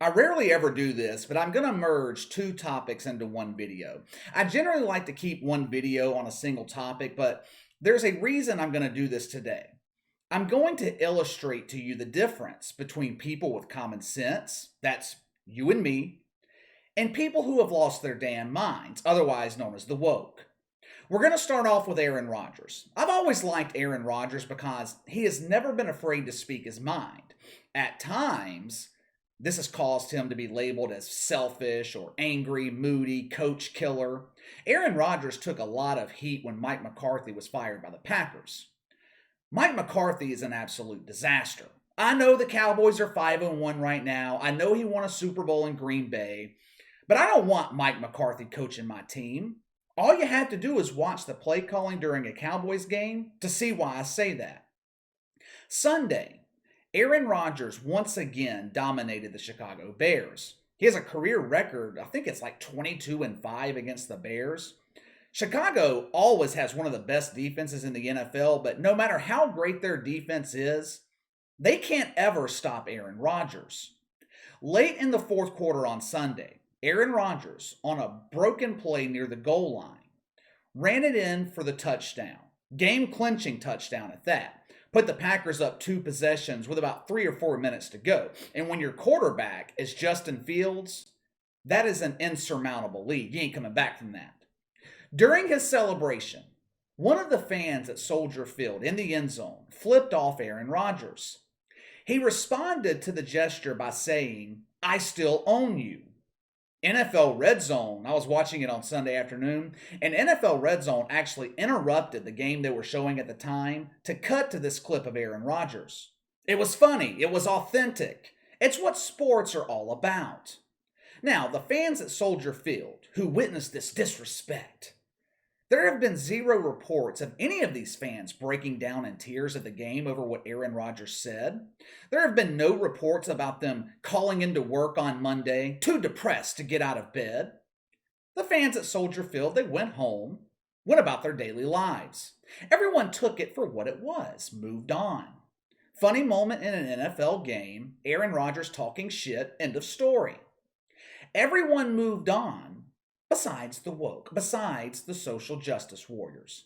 I rarely ever do this, but I'm going to merge two topics into one video. I generally like to keep one video on a single topic, but there's a reason I'm going to do this today. I'm going to illustrate to you the difference between people with common sense, that's you and me, and people who have lost their damn minds, otherwise known as the woke. We're going to start off with Aaron Rodgers. I've always liked Aaron Rodgers because he has never been afraid to speak his mind. At times, this has caused him to be labeled as selfish or angry, moody, coach killer. Aaron Rodgers took a lot of heat when Mike McCarthy was fired by the Packers. Mike McCarthy is an absolute disaster. I know the Cowboys are 5-1 right now. I know he won a Super Bowl in Green Bay. But I don't want Mike McCarthy coaching my team. All you have to do is watch the play calling during a Cowboys game to see why I say that. Sunday, Aaron Rodgers once again dominated the Chicago Bears. He has a career record, I think it's like 22-5 against the Bears. Chicago always has one of the best defenses in the NFL, but no matter how great their defense is, they can't ever stop Aaron Rodgers. Late in the fourth quarter on Sunday, Aaron Rodgers, on a broken play near the goal line, ran it in for the touchdown. Game-clinching touchdown at that. Put the Packers up 2 possessions with about 3 or 4 minutes to go. And when your quarterback is Justin Fields, that is an insurmountable lead. You ain't coming back from that. During his celebration, one of the fans at Soldier Field in the end zone flipped off Aaron Rodgers. He responded to the gesture by saying, "I still own you." NFL Red Zone, I was watching it on Sunday afternoon, and NFL Red Zone actually interrupted the game they were showing at the time to cut to this clip of Aaron Rodgers. It was funny. It was authentic. It's what sports are all about. Now, the fans at Soldier Field who witnessed this disrespect, there have been 0 reports of any of these fans breaking down in tears at the game over what Aaron Rodgers said. There have been no reports about them calling into work on Monday, too depressed to get out of bed. The fans at Soldier Field, they went home, went about their daily lives. Everyone took it for what it was, moved on. Funny moment in an NFL game, Aaron Rodgers talking shit, end of story. Everyone moved on. Besides the woke, besides the social justice warriors.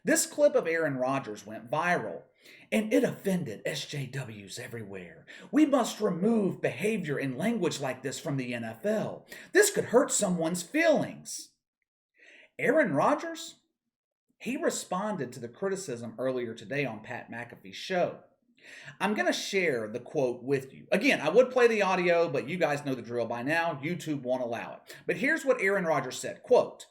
This clip of Aaron Rodgers went viral, and it offended SJWs everywhere. We must remove behavior and language like this from the NFL. This could hurt someone's feelings. Aaron Rodgers, he responded to the criticism earlier today on Pat McAfee's show. I'm going to share the quote with you. Again, I would play the audio, but you guys know the drill by now. YouTube won't allow it. But here's what Aaron Rodgers said, quote,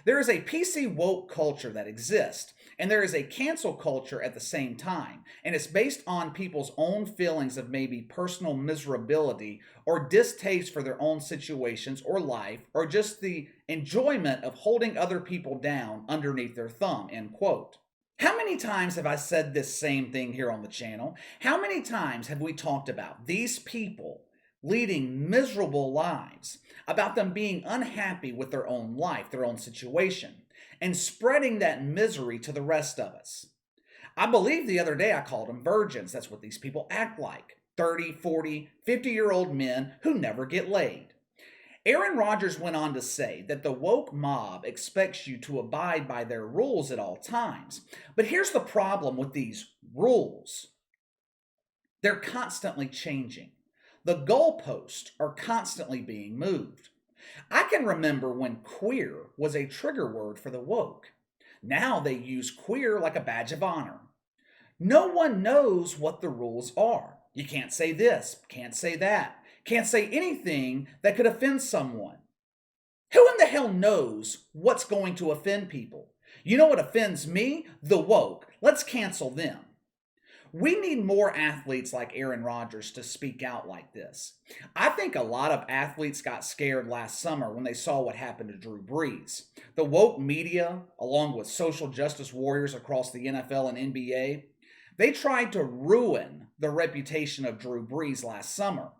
"There is a PC woke culture that exists, and there is a cancel culture at the same time, and it's based on people's own feelings of maybe personal miserability or distaste for their own situations or life, or just the enjoyment of holding other people down underneath their thumb," end quote. How many times have I said this same thing here on the channel? How many times have we talked about these people leading miserable lives, about them being unhappy with their own life, their own situation, and spreading that misery to the rest of us? I believe the other day I called them virgins. That's what these people act like. 30, 40, 50-year-old men who never get laid. Aaron Rodgers went on to say that the woke mob expects you to abide by their rules at all times. But here's the problem with these rules. They're constantly changing. The goalposts are constantly being moved. I can remember when queer was a trigger word for the woke. Now they use queer like a badge of honor. No one knows what the rules are. You can't say this, can't say that. Can't say anything that could offend someone. Who in the hell knows what's going to offend people? You know what offends me? The woke. Let's cancel them. We need more athletes like Aaron Rodgers to speak out like this. I think a lot of athletes got scared last summer when they saw what happened to Drew Brees. The woke media, along with social justice warriors across the NFL and NBA, they tried to ruin the reputation of Drew Brees last summer.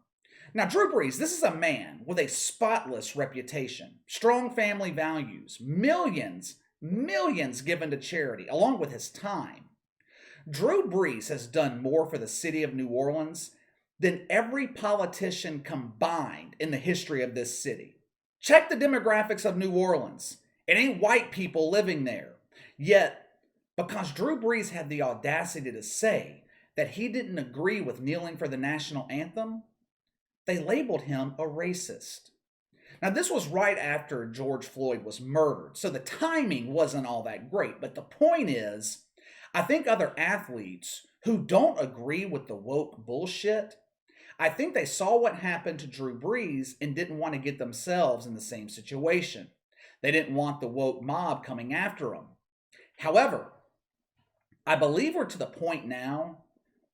Now, Drew Brees, this is a man with a spotless reputation, strong family values, millions given to charity, along with his time. Drew Brees has done more for the city of New Orleans than every politician combined in the history of this city. Check the demographics of New Orleans. It ain't white people living there. Yet, because Drew Brees had the audacity to say that he didn't agree with kneeling for the national anthem, they labeled him a racist. Now, this was right after George Floyd was murdered, so the timing wasn't all that great. But the point is, I think other athletes who don't agree with the woke bullshit, I think they saw what happened to Drew Brees and didn't want to get themselves in the same situation. They didn't want the woke mob coming after them. However, I believe we're to the point now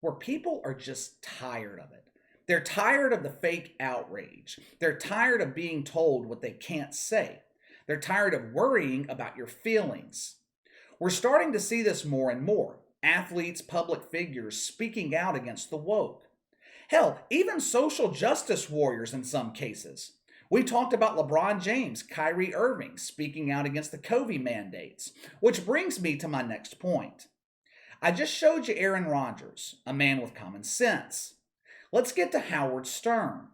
where people are just tired of it. They're tired of the fake outrage. They're tired of being told what they can't say. They're tired of worrying about your feelings. We're starting to see this more and more. Athletes, public figures speaking out against the woke. Hell, even social justice warriors in some cases. We talked about LeBron James, Kyrie Irving speaking out against the COVID mandates, which brings me to my next point. I just showed you Aaron Rodgers, a man with common sense. Let's get to Howard Stern,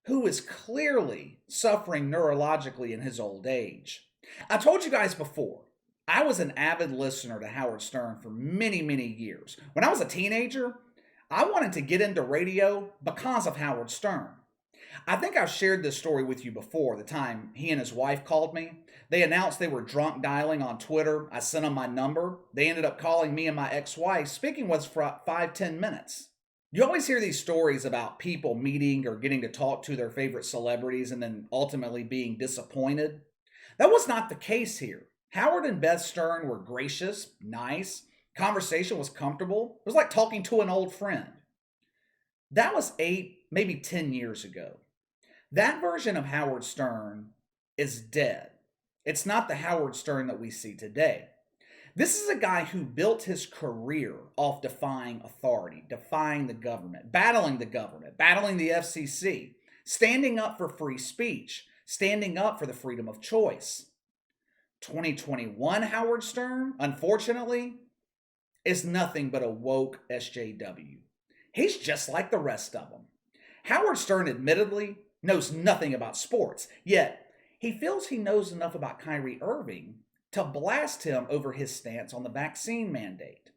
who is clearly suffering neurologically in his old age. I told you guys before, I was an avid listener to Howard Stern for many, many years. When I was a teenager, I wanted to get into radio because of Howard Stern. I think I've shared this story with you before, the time he and his wife called me. They announced they were drunk dialing on Twitter. I sent them my number. They ended up calling me and my ex-wife, speaking with us for 5-10 minutes. You always hear these stories about people meeting or getting to talk to their favorite celebrities and then ultimately being disappointed. That was not the case here. Howard and Beth Stern were gracious, nice. Conversation was comfortable. It was like talking to an old friend. That was 8, maybe 10 years ago. That version of Howard Stern is dead. It's not the Howard Stern that we see today. This is a guy who built his career off defying authority, defying the government, battling the FCC, standing up for free speech, standing up for the freedom of choice. 2021 Howard Stern, unfortunately, is nothing but a woke SJW. He's just like the rest of them. Howard Stern admittedly knows nothing about sports, yet he feels he knows enough about Kyrie Irving to blast him over his stance on the vaccine mandate.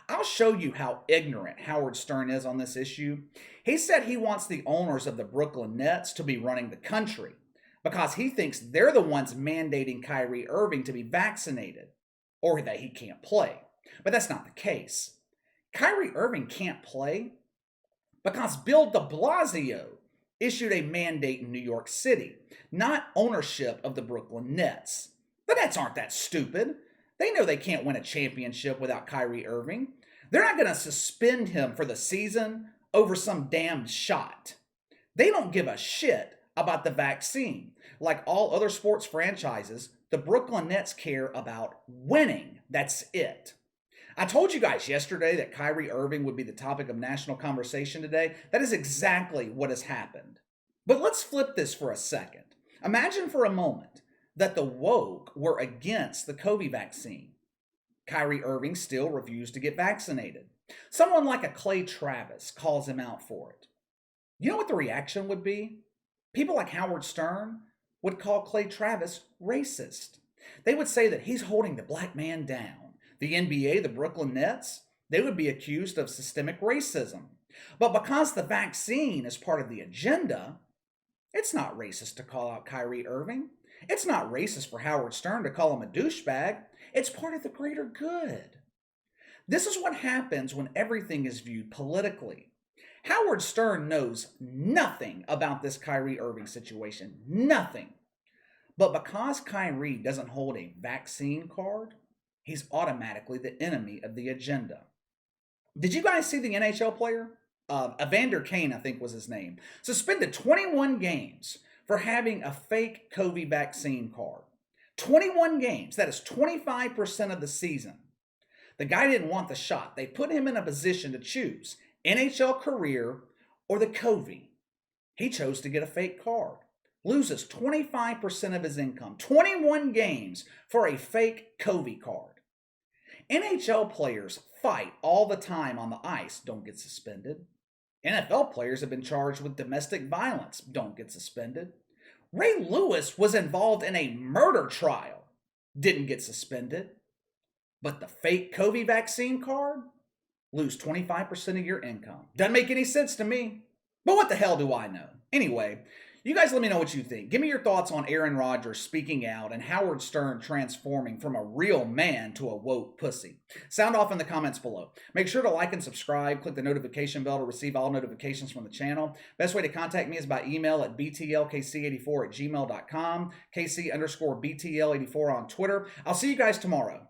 I'll show you how ignorant Howard Stern is on this issue. He said he wants the owners of the Brooklyn Nets to be running the country because he thinks they're the ones mandating Kyrie Irving to be vaccinated or that he can't play. But that's not the case. Kyrie Irving can't play because Bill de Blasio issued a mandate in New York City, not ownership of the Brooklyn Nets. The Nets aren't that stupid. They know they can't win a championship without Kyrie Irving. They're not going to suspend him for the season over some damn shot. They don't give a shit about the vaccine. Like all other sports franchises, the Brooklyn Nets care about winning. That's it. I told you guys yesterday that Kyrie Irving would be the topic of national conversation today. That is exactly what has happened. But let's flip this for a second. Imagine for a moment that the woke were against the COVID vaccine. Kyrie Irving still refused to get vaccinated. Someone like a Clay Travis calls him out for it. You know what the reaction would be? People like Howard Stern would call Clay Travis racist. They would say that he's holding the black man down. The NBA, the Brooklyn Nets, they would be accused of systemic racism. But because the vaccine is part of the agenda, it's not racist to call out Kyrie Irving. It's not racist for Howard Stern to call him a douchebag. It's part of the greater good. This is what happens when everything is viewed politically. Howard Stern knows nothing about this Kyrie Irving situation. Nothing. But because Kyrie doesn't hold a vaccine card, he's automatically the enemy of the agenda. Did you guys see the NHL player? Evander Kane, I think was his name, suspended 21 games for having a fake COVID vaccine card. 21 games. That is 25% of the season. The guy didn't want the shot. They put him in a position to choose NHL career or the COVID. He chose to get a fake card. Loses 25% of his income. 21 games for a fake COVID card. NHL players fight all the time on the ice, don't get suspended. NFL players have been charged with domestic violence, don't get suspended. Ray Lewis was involved in a murder trial, didn't get suspended. But the fake COVID vaccine card, lose 25% of your income. Doesn't make any sense to me. But what the hell do I know? Anyway, you guys let me know what you think. Give me your thoughts on Aaron Rodgers speaking out and Howard Stern transforming from a real man to a woke pussy. Sound off in the comments below. Make sure to like and subscribe. Click the notification bell to receive all notifications from the channel. Best way to contact me is by email at btlkc84@gmail.com, KC_BTL84 on Twitter. I'll see you guys tomorrow.